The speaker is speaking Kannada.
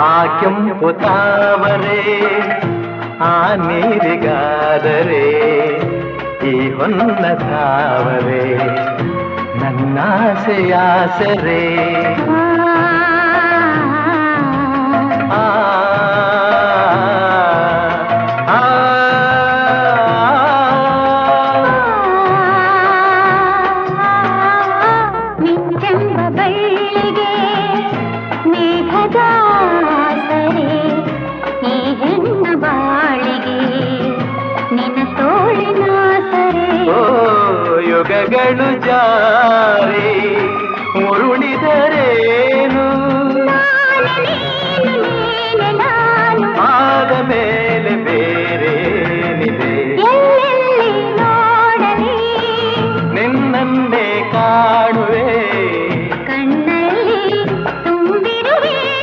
ಆ ಕೆಂಪು ತಾವರೆ ಆ ನೀರಿಗಾದರೆ ಈ ಹೊನ್ನ ತಾವರೆ ನನ್ನಾಸೆಯಾಸರೆ ಯುಗಗಳು ಜಾರಿ